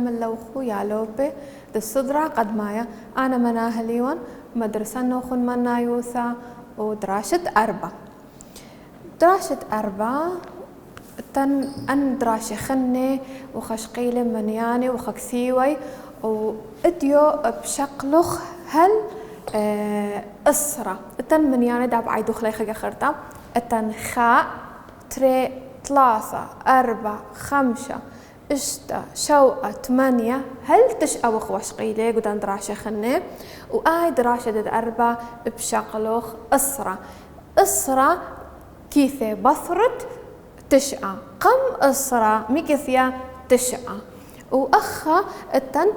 من لوخو يا لوبي الصدرة قد مايا أنا مناهليون مدرسة نوخن منا يوثا ودراشة أربع تن أن دراشة خني وخشقيل منياني وخكسيوي وإديو بشقلخ هل أسرة تن منياني داب عيدو خليخة خرطة تن خاء تري 3 4 5 6 7 8 هل تشقى وخوش قيلة قدان دراشة خنة وآي دراشة دد 4 بشقلوخ أسرة كيثة بثرت تشقى قم أسرة ميكثيا تشقى وأخا التن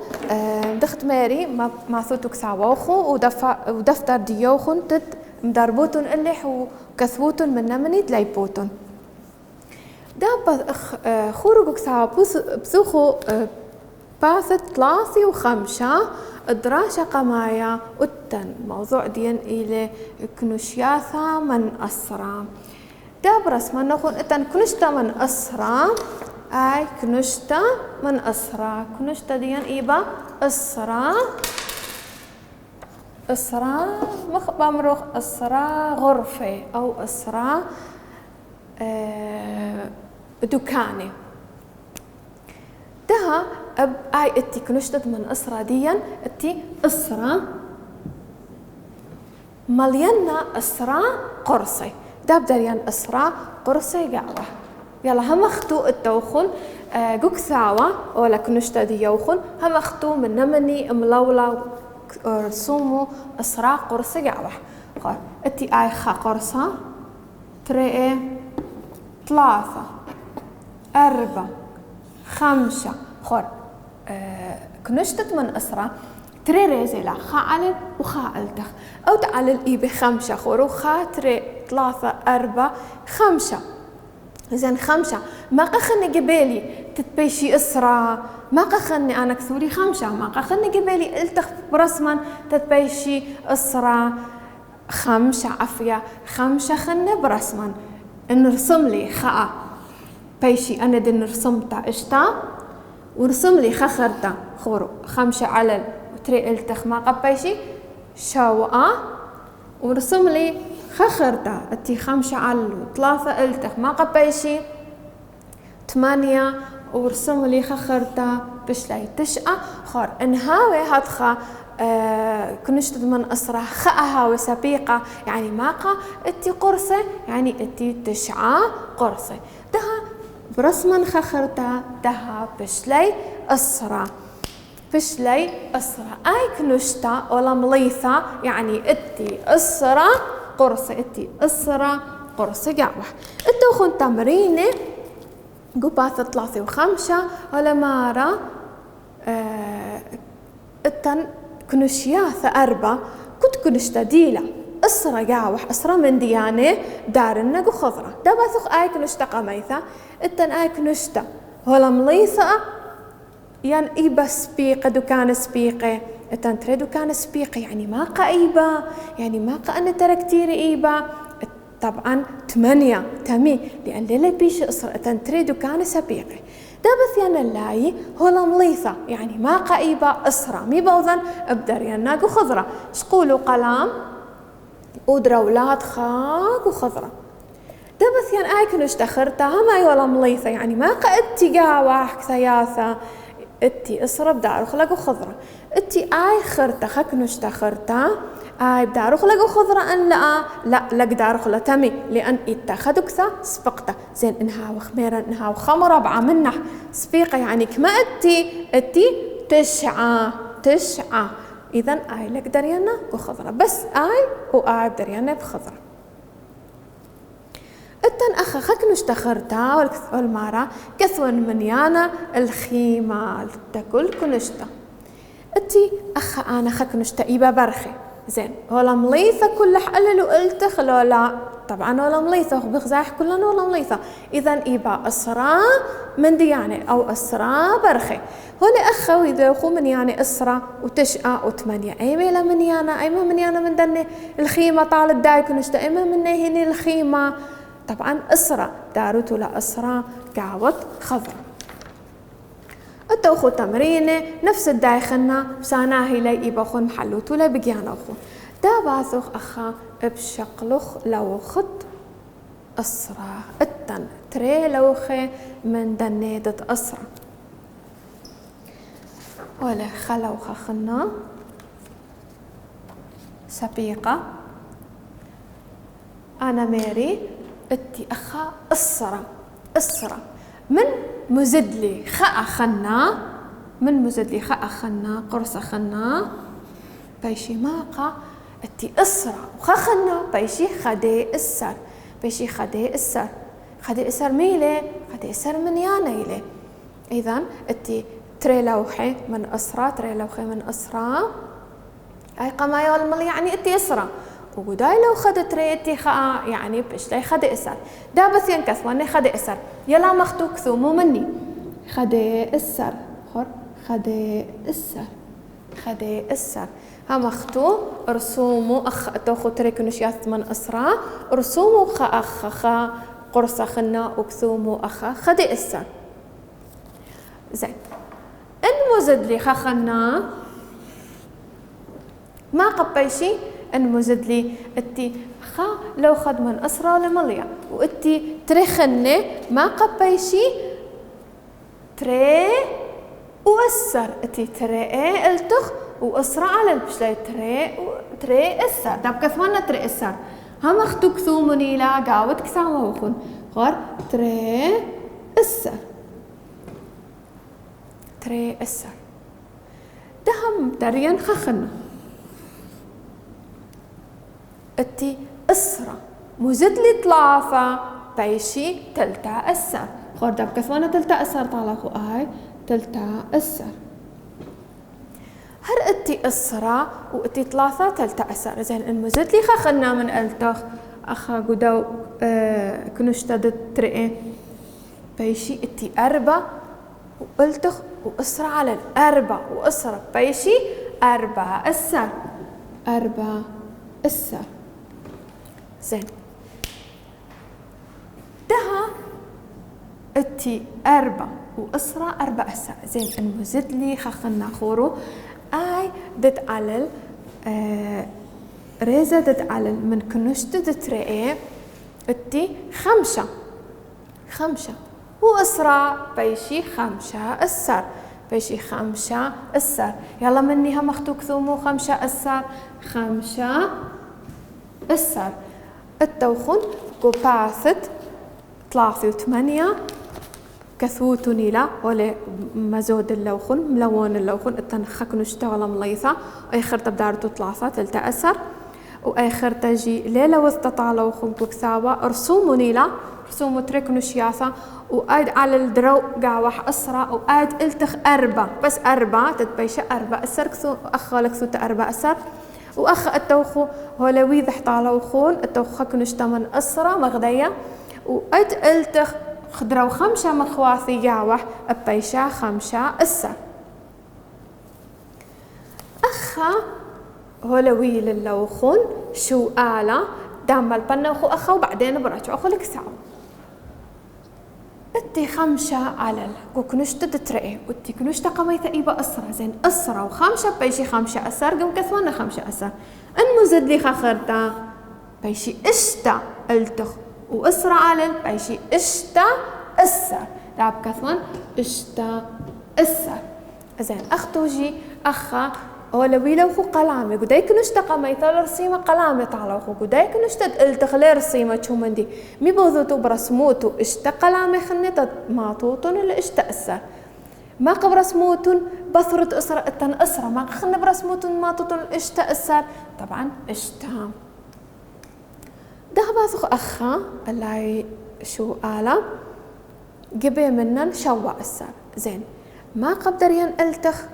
دخت ماري ما ثوتك ساووخو ودفتر ديوخن تد مدربوتن اللح وكثبوتن من نمني تلايبوتن دابا خورجك ساعة بسوخو باثت 3 و5 الدراسة قمايا والتن موضوع دين إلى كنوشياثا من أسرى داب رسما نقول التن كنشتا من أسرى أي كنشتا من أسرى كنشتا دين إيبا أسرى بمروخ أسرى غرفة أو أسرى دكاني ده أي اتي كنشتت من أسرى ديا اتي أسرى ملينا أسرى قرصي داب دريان أسرى قرصي قاوة يلا هم اختو التوخن قوك ثاوة ولا كنشتا دي يوخن هم اختو من نمني ملولا رسومو أسرى قرصي قاوة اتي آي خا قرصة 3 4 5 خور كنشتت من أسرة تري ريزيلا خا علل وخا ألتخ أو تعلل إي ب5 خورو خا 3 4 5 إذن 5 ما قخني قبالي تتبيشي أسرة ما قخني أنا كثوري 5 ما قخني قبالي ألتخ برسما تتبيشي أسرة 5 عفية 5 خني برسما نرسم لي خاء بيشي أنا دي نرسمتا إشتا ورسم لي خخرتا خورو 5 علل وتري التخ ما قبيشي شاوء ورسم لي خخرتا اتي 5 علل و3 التخ ما قبيشي 8 ورسم لي خخرتا بشلاي 9 خور انهاوي هادخا كنشتد من أسرة خاءها وسبيقة يعني ماقة اتي قرصة يعني اتي 9 قرصة دها برسما خخرتا دها بشلي أسرة أي كنشتا ولا مليثة يعني اتي أسرة قرصة اتي أسرة قرصة قاوة اتوخن تمرينة قباثة 3 و5 ولا مارا التن كنشياثة 4 كنت كنشتا ديلا أسرة قاوح أسرة من ديانة دارنا خضرة دبثق آي كنشتا قميثة التن آي كنشتا ولا مليثة يعني إيبا سبيقة دكان سبيقة التن تري دكان سبيقة يعني ما قايبة يعني ما قا تركتير إيبا طبعا 8 تمي لأن ليلة بيش أسرة التن تري دكان سبيقة دابث يانا اللاي هولا مليثة يعني ما قايبة أسرة مي بوضن أبدر يانا خضرة شقولوا قلام ودرولات خاق وخضرة دابث يان آي كنشتا خرتا هما ولا مليثة يعني ما قايتي قاوح كثياثة اتي أسرة بدارو خلقو خضرة اتي آي خرتا خكنشتا خرتا آي بدارو خلقو خضرة أن لا لقدارو خلا تمي لأن اتخذوا كثا سبقتا زين انها وخميرا انها وخمرة ربعة منح سبيقة يعني كما اتي 9 إذن آي لقدريانا وخضرة بس آي وآي بدريانا بخضرة التن أخا خكنشتا خرتا والمارا كثون منيانا الخيمة تاكل كنشتا اتي أخا أنا خكنشتا إيبا برخي زين ولا مليثة كل حلل وقلتخ لا طبعا ولا مليثة بغزاح كلنا ولا مليثة إذن إيبا أسرى من ديانة أو أسرى برخي هولي أخا ويدوخو من يعني أسرى و9 و8 أي ميلا من يانا أي ما من يانا من دني الخيمة طالت داي كنشتا أي ما من هني الخيمة طبعا أسرى داروتو لا أسرى قاوت خضر التوخو تمرينة نفس الدايخنا بساناهي لي إباخون محلوتو لي بقيانوخو دا باثوخ أخا بشقلوخ لو خط أسرة التن تري لوخي من دنيدة أسرة ولا خلوخ خنا سبيقة أنا ماري اتي أخا أسرة من مزدلي خاء خنا من مزدلي خاء خنا قرص خنا بيشي ماقا اتي أسرة وخا خنا بيشي خدي السر بيشي خدي السر ميلي خدي السر من يانيلي إذن اتي تري لوحي من أسرة أي قمايا والملي يعني اتي أسرة وقداي لو خد تري اتي خاء يعني بيش لي خدي السر دا بس ينكث واني خدي السر يلا مختو كثو مو مني خدي السر خدي السر ها مختو رسومو توخو تريكو نشياث من أسرع رسومو خا قرصة خنا وكثومو خدي السر زين ان مزد لي خنا ما قبيشي ان مزد لي اتي خا لو خد من أسرع لمليا واتي تريخني ما قبيشي تري وأسر اتي تري التخ وأسرع على البشلي تري أسر داب كثوانا تري أسر هم اختو كثومني لا قاوت كثاما وخون غار تري أسر دهم دريان خخنا اتي أسرة مزد لي ثلاثة بيشي تلتا أسر غار داب كثوانا تلتا أسر طالخو آي تلتا أسر هر اتي أسرة واتي ثلاثة تلتا أسر زين المزد لي خخنا من التخ أخا قدو كنشتد ترئي بيشي اتي أربع وقلتخ وأسرة على الأربع وأسرة بيشي أربع أسر زين دها اتي أربع وأسرة أربع أسر زين المزد لي خخنا خورو آي دت علل ريزة دت علل من كنشت دت رئي اتي خمسة وأسرع بيشي خمسة أسر يلا مني هم اختو كثومو 5 أسر التوخن قباثت 3 و8 كثوتني لا ولا مزود اللوخن ملون اللوخن التنخك نشتغل مليثة آخر تبدارتو 3 تلتا أسر وآخر تجي ليلة وثطا لوخن كثابة رسومني لا رسوم ترك نشياثة وآد على الدرو قاوح أسرع وآد التخ 4 بس 4 تتبيش 4 أسر كثو أخالك ثوت 4 أسر وأخ التوخو هولوي ذحطا لوخون التوخك نشتمن أسرع مغدية وآد التخ خضروا 5 مخواثي جاوح أبيشا 5 أسر أخا هولوي للوخون شو آلة دام البنوخو أخا وبعدين برجعوا خلك ساو اتي 5 علل كنشت تترئي واتي كنشت قميثة إيبا أسرة زين أسرة و5 بيشي 5 أسر قم كثوانا 5 أسر المزد لي خاخرتا بيشي اشتا التخ وأسرع علل بيشي اشتا أسر داب كثوان اشتا أسر زين أختوجي أخا أولوي لوخو قلامي قداي كنشتا قميثة لرسيمة قلامي طالوخو قداي كنشتا التخلي رسيمة شو مندي مي بوذوتو برسموتو اشتا قلامي خنيتا ماطوتون اللي اشتا أسر ما قبرسموتون بثرت أسرة التن أسرة ما خن برسموتون ماطوتون اشتا أسر طبعا اشتا ده باثخ أخا اللي شو آلة جبي منن شوا أسر زين ما قدر التخ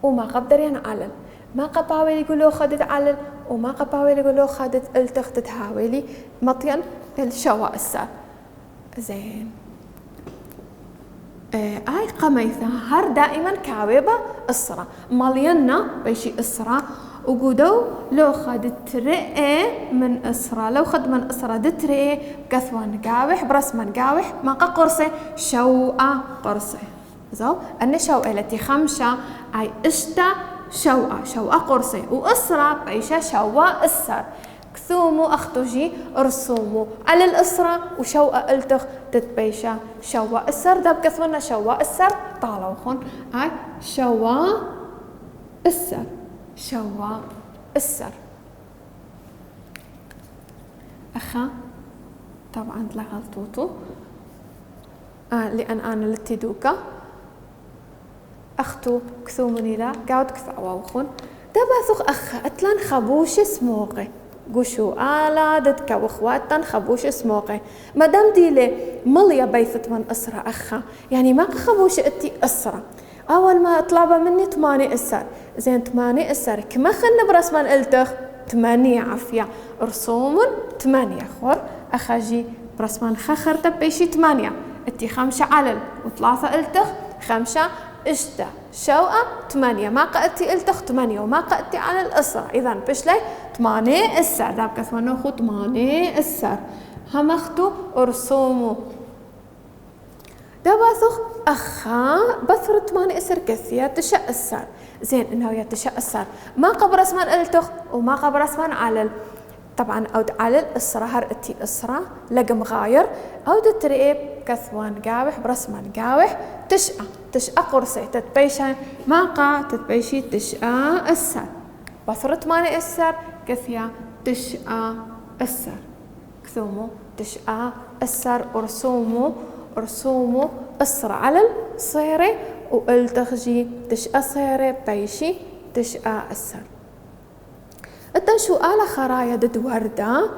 وما قدر علل ما قباوي يقولوا خدت علل وما قباوي يقولوا خدت التخ تتهاويلي مطين الشوا أسر زين آي قميثة هر دائما كاويبة أسرة ملينا بيشي أسرة وقودو لو خدت رئي من أسرة لو خد من أسرة دترئي كثوان قاوح برسما قاوح ما قرصة شوء قرصة زو أن شوء التي خمسة أي إشتا شوء قرصي وأسرة بيشة شوء السر كثومو أختجي رسومو على الأسرة وشوء ألتخ تتبيشة شوء السر داب كثونا شوء السر طالو خون أي شوء السر شوء السر أخا طبعا لغلطوتو لأن أنا لتدوكا أختو كثومني لا قاعد كثعوا وخون دبا أخا أتلان خبوش سموقي قشو آلا دتكا وخواتن خبوش سموقي مادام ديلي مليا بيثت من أسرة أخا يعني ما خبوش أتي أسرة أول ما طلبة مني 8 أسر زين 8 أسر كما خلنا برسمان ألتخ 8 عفية رسوم 8 خور أخاجي برسمان خخر تبيشي 8 أتي 5 علل و3 ألتخ 5 إشتا شوقة 8 ما قأتي ألتخ 8 وما قأتي على الأسرة إذن بشلي 8 أسر داب كثوانا خو 8 أسر هم أختو رسومو دباثخ أخا بثر 8 أسر كثية تشاء السر زين إنه يتشاء السر ما قبر اسمان ألتخ وما قبر اسمان علل طبعا أود علل السرة هرأتي السرة لقم غاير أود تريب كثوان قاوح برسمان قاوح تشأ قرصي تتبيشان ما قا تتبيشي تشأ السر بثر 8 أسر كثية تشأ السر كثومو تشأ السر رسومو أسرع على الصيري والتخجي تشأ صيري بيشي تشأ السر أتن شو آلة خرايا دد وردة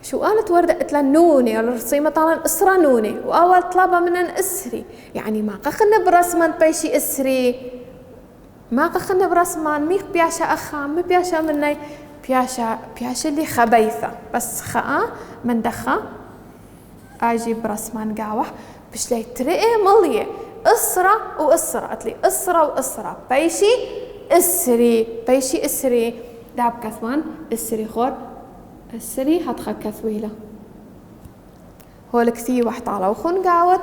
شو آلة وردة أتلا نوني الرصيمة طالن أسرى نوني وأول طلبة من أسري يعني ما قخنا برسمان بيشي أسري ما قخنا برسمان ميخ بياشا أخام مي بياشا مني بياشا اللي خبيثة بس خاء من دخا أجي برسمان قاوح بش لي ترقي ملية أسرة وأسرة أتلي أسرة وأسرة بيشي أسري داب كثوان أسري خور أسري هتخا كثويلة هو الكثي واحد على وخون قاوت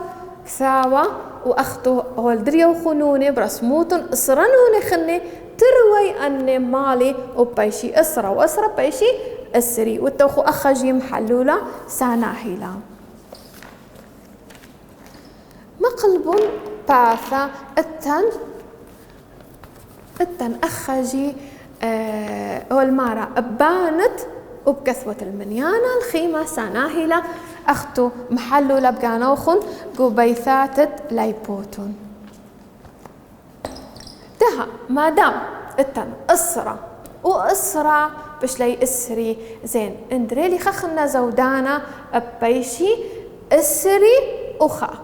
كثاوة وأختو هو الدريا وخنوني برسموتن أسرنوني خني تروي أني مالي وبيشي أسرة وأسرة بيشي أسري والتوخو أخجي محلولة ساناهيلا مقلب باثا التن أخجي والمارة بانت وبكثوة المنيانة الخيمة ساناهيلا أختو محلو لبقانوخن قبيثاتت لايبوتون تها ما دام التن أسرة وأسرة بش لي أسري زين اندريلي خخنا زودانا بيشي أسري أخا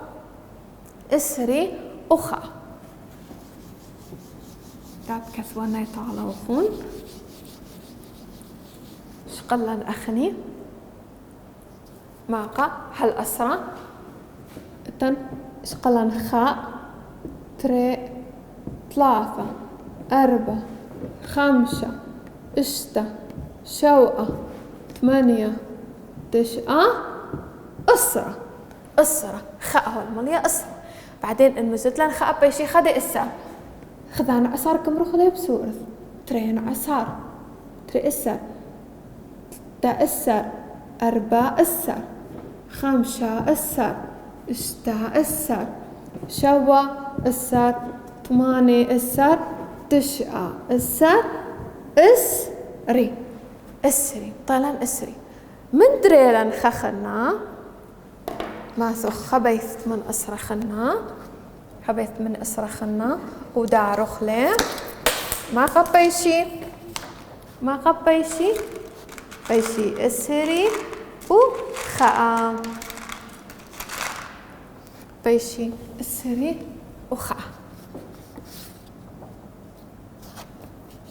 داب كثوانا يطالع وخون شقلا أخني ماقا هل أسرى تن شقلا خاء 3 4 5 6 7 8 9 أسرة خاء هو المليا أسرة بعدين المزت لن خاء بيشي خدي إسا خذان عصار كمرو خلي بسورث 3 عصار 3 إسر 6 إسر 4 إسر 5 إسر 6 إسر 7 إسر 8 إسر 9 إسر إسري طالان إسري من دريلن خخنا ما سو خبيث من أسرخنا ودارخ له ما قبيشي بيشي أسري وخاء بيشي أسري وخاء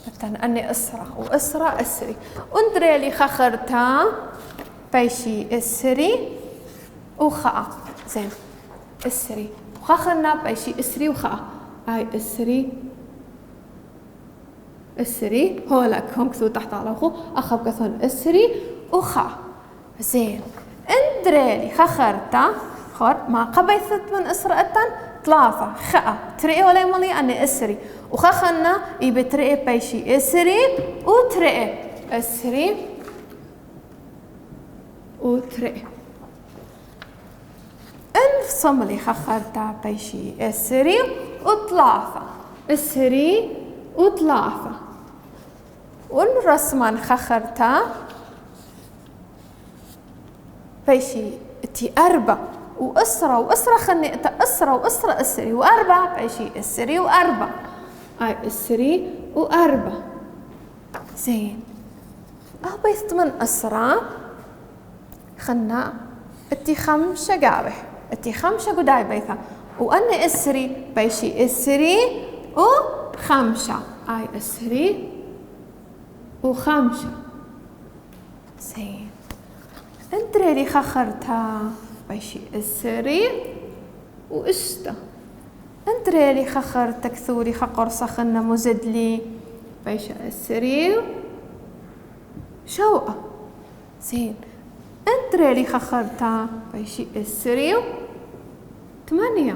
مثلا أني أسرة أسري أندري لي خخرتا بيشي أسري وخاء زين أسري وخخرنا بيشي أسري وخاء هاي أسري هو لك هم كثو تحت على خو أخب كثون أسري وخاء زين اندريلي خخرتا خور ما قبيثت من أسرأتن ثلاثة خاء ترئي ولا ملي أني أسري وخخنا يبي ترئي بيشي أسري وترئي أسري وترئي الصملي خخرتا بيشي أسري وثلاثة أسري وثلاثة والرسمان خخرتا بيشي تي أربعة وأسرة خلني أسرة وأسرة أسري وأربعة بيشي أسري وأربعة هاي أسري وأربعة زين بيث من أسرة خلنا اتي خمسة قابح اتي خمسة قداي بيثا وأنا أسري بيشي أسري وخمسة هاي أسري وخمسة زين انتري لي خخرتها بيشي أسري وإشتا انتري لي خخر تكثوري خقرصة خلنا مزدلي بيشي أسري شوقة زين انتري لي خخرتها بيشي أسري 8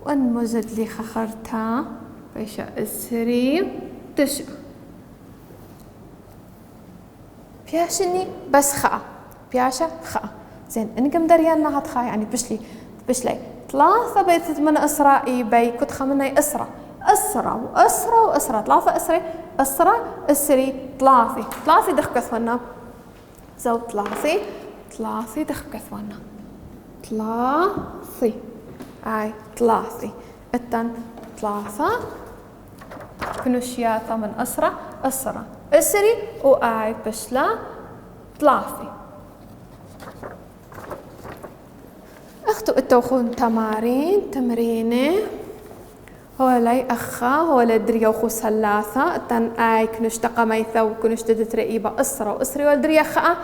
وان مزدلي خخرتها بيشي أسري 9 بياشني بس خاء بياشا خاء زين انكم دريانا هاد خاء يعني بشلي 3 بيت من اسرائي بي كنت خمني اسرة واسرة 3 اسري اسرة اسري 3 دخ كثونا زو 3 دخ كثونا 3 اي 3 التن 3 كنوشياتا من اسرة اسري واي بشلا 3 اختو التوخون تمرينه هولي أخا هولي دريا وخو سلاثة تن آي كنشتقى ميثا وكنشتد ترقيبة أسرة وأسري والدريا خاء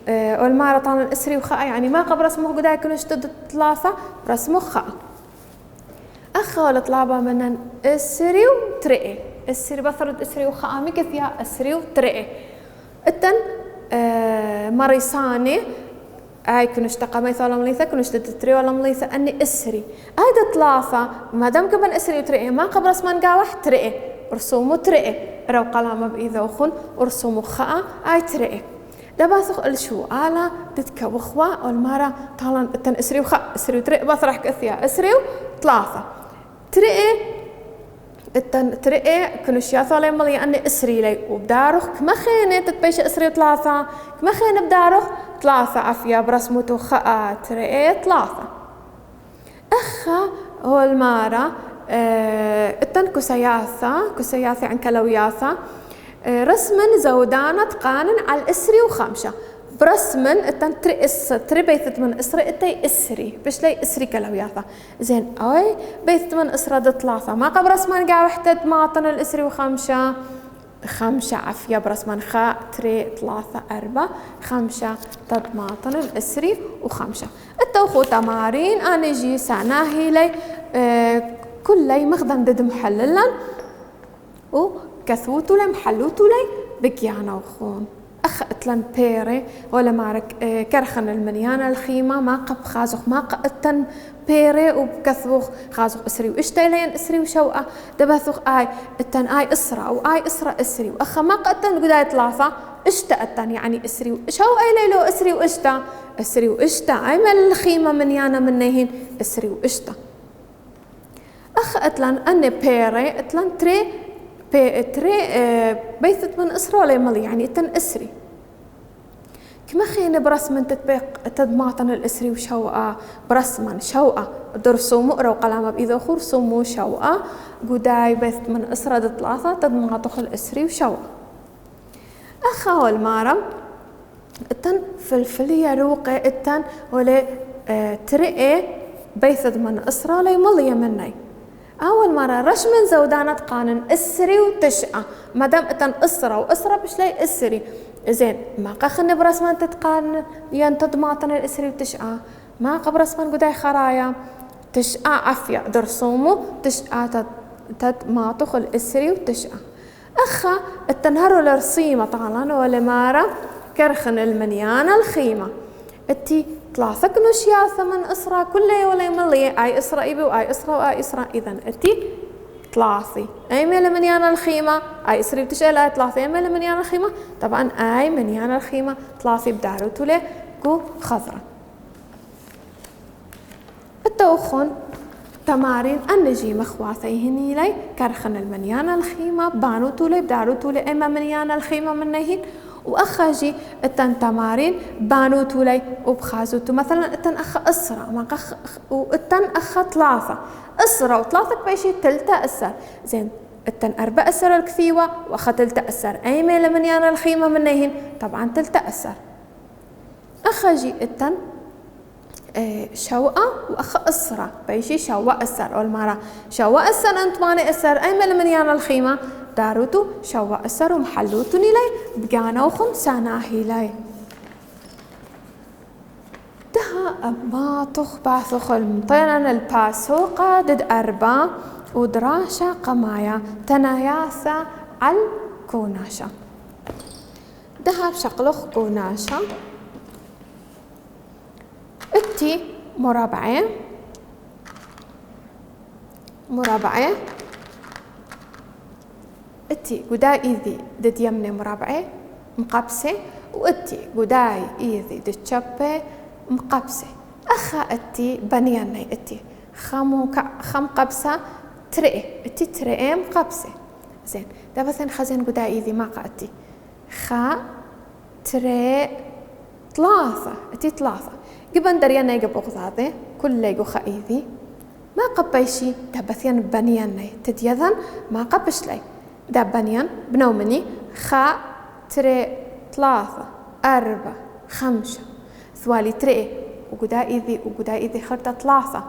والمارة طانا الأسري وخاء يعني ما قبل رسمه قداي كنشتد 3 رسمه خاء أخا ولا طلابة من أسري وترقي أسري بثرد أسري وخاء مكثيا أسري وترقي التن مريساني هاي كنشتقى ميثا ولا مليثة كنشتد تري ولا مليثة أني أسري هايدا 3 ما دام كمان أسري وترقي ما قبل رسمان قاوح ترقي رسومه ترقي رو قلامة بإذا وخن ورسومه خاء هاي ترقي دباثق الشو آلا دتك وخوا والمارة طالن التن أسري وخاء أسري وترقي بثرح كثيا أسري و3 ترقي التن ترقي كنشياثا لي ملي أني أسري لي وبدارخ كما خينة تتبيش أسري 3 كما خينة بدارخ 3 عفيا برسمته خاء ترقي 3 أخا هو المارة التن كسياثة عن كلوياثة رسما زودانة قانن على الأسري وخمسة برسمن التن تري بيثت من أسري التي أسري بش لي أسري كلوياثة زين أوي بيثت من أسرة 3 ما قبل رسمان قاع وحدة ماطن الأسري وخمسة 5 عفيا برسمان خاء تري 3 4 5 تضماطن الأسري و5 التوخو تمارين أنا جي سعناهي لي كل لي مخدم دد محللا وكثوتو لي محلوتو لي بكيانا وخون أخ اتلن بيري ولا معرك كرخن المنيانة الخيمة ما قب خازخ ما قتن بيري وبكثوخ خازخ أسري وإشتايلين أسري وشوقة دبثوخ آي التن آي أسرة وآي أسرة أسري وأخ ما قتن قداي 3 إشتا التن يعني أسري وشوقة ليلو أسري وإشتا أسري وإشتا أي من الخيمة منيانة منيهين أسري وإشتا أخ اتلن أني بيري اتلن تري بيثت من أسرة ولا ملي يعني التن أسري كما خينا برسمن تطبيق تضماطن الأسري وشوقة برسمن شوقة درسو مقرا وقلامة بإذا خرسومو شوقة قداي بيثت من أسرة 3 تضماطخ الأسري وشوقة أخا والمارم التن فلفلية روقة التن ولا ترقي بيثت من أسرة ولا ملي مني أول مرة رش من زودانة قانن أسري و9 ما دام أتن أسرة وأسرة بش لي أسري زين ما قخن برسمان تتقان ينتض ماطن الأسري و9 ما قبل رسمان قداي خرايا 9 عفيا درسومو 9 ماطخ الأسري و9 أخا التنهر الرصيمة طالان ولا مارة كرخن المنيانة الخيمة التي 3 كنو شيا 8 إسرة كله ولا يملي أي إسرة إبي وأي إسرة وأي إسرة إذن أتي 3 أي ميل من يانا الخيمة أي إسرة بتشيل أي 3 أي ميل من يانا الخيمة طبعا أي من يانا الخيمة 3 بدارو تولي كو خضرة. التوخن تمارين النجي مخواثيهن لي كرخن المنيانا الخيمة بانو تولي بدارو تولي إما منيانا الخيمة منهن وأخاجي التن تمارين بانو تولي وبخازوتو مثلا التن أخ أسرة والتن أخ 3 أسرة و3 بيشي تلتا أسر زين التن 4 أسر الكثيوة وأخ تلتا أسر أي ميل منيانا الخيمة منهن طبعا تلتا أسر. أخاجي التن شوقة وأخ أسرة بيشي شوقة أسر والمرة شوقة أسر أنت ماني أسر أي ميل منيانا الخيمة داروتو شوقة أسر ومحلوتني لي بقانوخن ساناهي لي دها أباطخ باثخ المطيرن الباسوقة دد 4 ودراشة قمايا تناياثا على كوناشة دها بشقلخ كوناشة اتي مربعة اتي قداي إيذي دد يمني مربعة مقبسة واتي قداي إيذي دد شبة مقبسة أخا اتي بنياني اتي خم قبسة ترئي اتي ترئي مقبسة زين دا مثلا خزين قداي إيذي ما قاتي خا ترئ 3 اتي 3 قبل دريانا يقبو غضاضي كل يقو خايذي ما قبيشي دابثيان بنياني تديذن ما قبش لي دابنيان بنومني خا تري 3 4 5 ثوالي تري وقدا إذي خرطة 3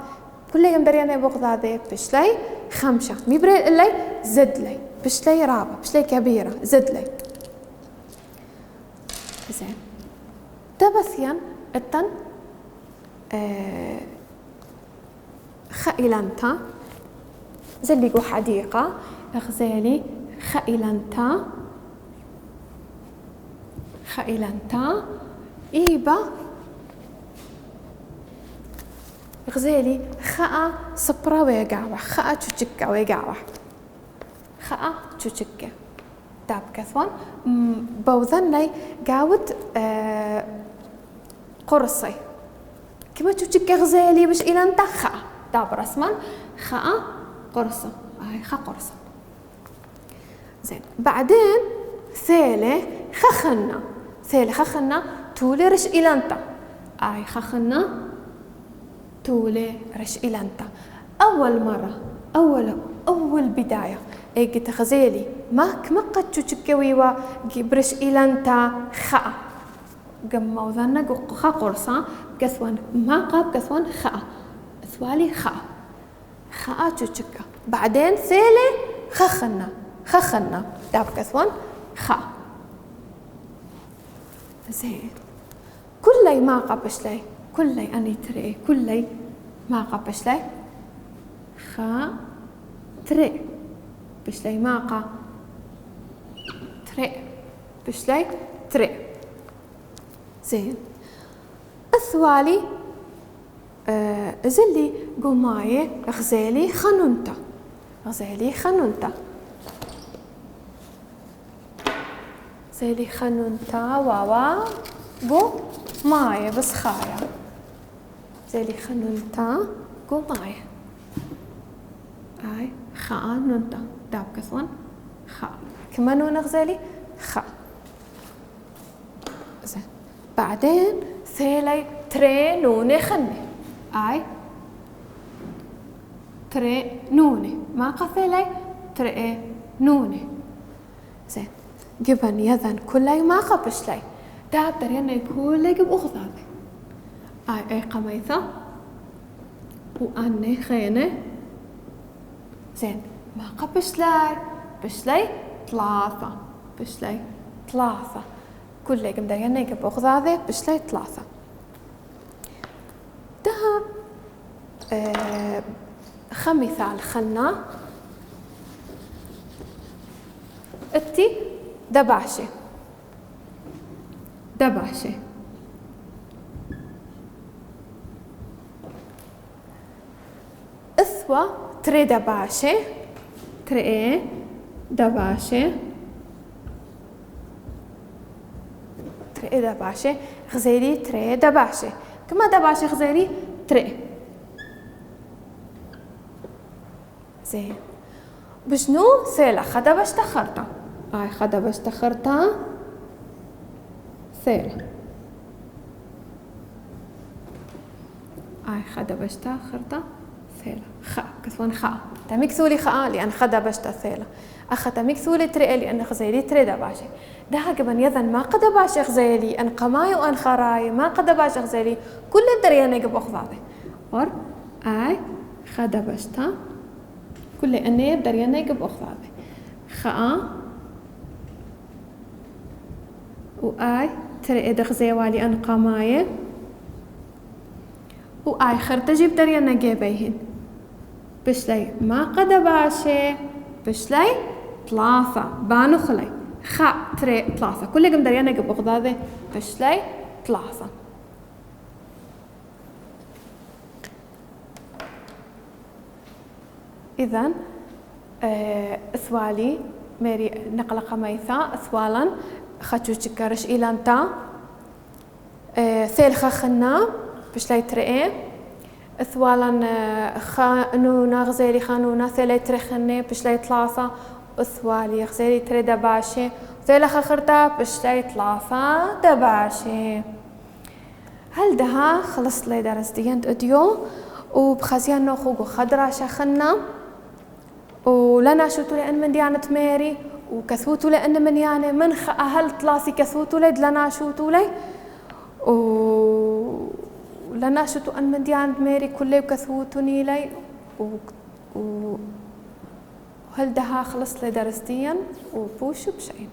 كل يوم دريانا يقبو غضاضي بش لي 5 ميبري لي زد لي بش لي رابع بش لي كبيرة زد لي زين دابثيان التن خائلانتا زلقوا حديقة اغزالي خائلانتا إيبا غزالي خاء صبرا ويقاوح خاء تشكا ويقاوح خاء تشكا داب كثوان بوذني قاود قرصي كما تشكي غزالي باش إلى نتخا داب رسما خاء قرصة هاي خا قرصة زين بعدين ثيلة خخنا تولي رش إلى انت هاي خخنا تولي رش إلى انت أول مرة أول بداية قلت غزالي ما قد تشكي ويوا برش إلى انت خاء قم وذنق خا قرصة كثوان ما قاب كثوان خاء ثوالي خاء تشكا بعدين ثيلة خخنا داب كثوان خاء زين كلي ما قابش لي كلي أني تري كلي ما قابش لي خاء تري بش لي ما قا تري بش لي تري زين الثوالي زلي قماية غزالي خنونتا واوا قماية بس خايا زلي خنونتا قماية هاي خانونتا داب كثون خا كما نون غزالي خا زين بعدين ثيلي تري نوني خني اي تري نوني ما قثيلي تري نوني زين جبن يذن كلي ما قبش لي داب درينا كلي جب أخذابي اي قميثة وأني خينة زين ما قبش لي بش لي 3 كل قم درينا جب أخذابي بش لي 3 ده خمثال خلنا اتي دباشة اثوا تري دباشة تري دباشة تري دباشة غزيري تري دباشة كما دباشة غزيري تري. زين بشنو ثيلة خدبشتا خرطة هاي خدبشتا خرطة ثيلة هاي خدبشتا خرطة ثيلة خاء كتبون خاء تمكثولي خاء لأن خدبشتا ثيلة أخا تمكثولي تري لأن خزيلي تري دباشة ده قبل يذن ما قد باش خزيلي أن قماي وأن خراي ما قد باش خزيلي كل الدريانة قبل أخذابه ور هاي خدبشتا كل أني بدريانة قبل أخذابه خاء وآي تري دخزي والي أن قماي وآي خرتجي بدريانة جيبيهن بشلي ما قد باشي بشلي ثلاثة بانو خلي خاء تري ثلاثة كل قم دريانة قبل أخذابه بشلي ثلاثة. إذن أثوالي ميري نقل قميثا أثوالا خاتشو تشكرش إيلانتا ثيل خخنا بشلي ترئي أثوالا خانونا غزيلي خانونا ثيلي ترخني بشلي ثلاثة أثوالي غزيلي تري دباشي ثيل خخرتا بشلي ثلاثة دباشي. هل دها خلصت لي درس ديان أديو وبخزيان نوخوغو خدرا شخنا ولنا شوتو لأن من ديانة ميري وكثوتو لأن من يعني من أهل ثلاثي كثوتو لي لنا شوتو لي ولنا شوتو أن من ديانة ميري كلي وكثوتوني لي وهل دها خلص لي درس ديان وبوشو بشين.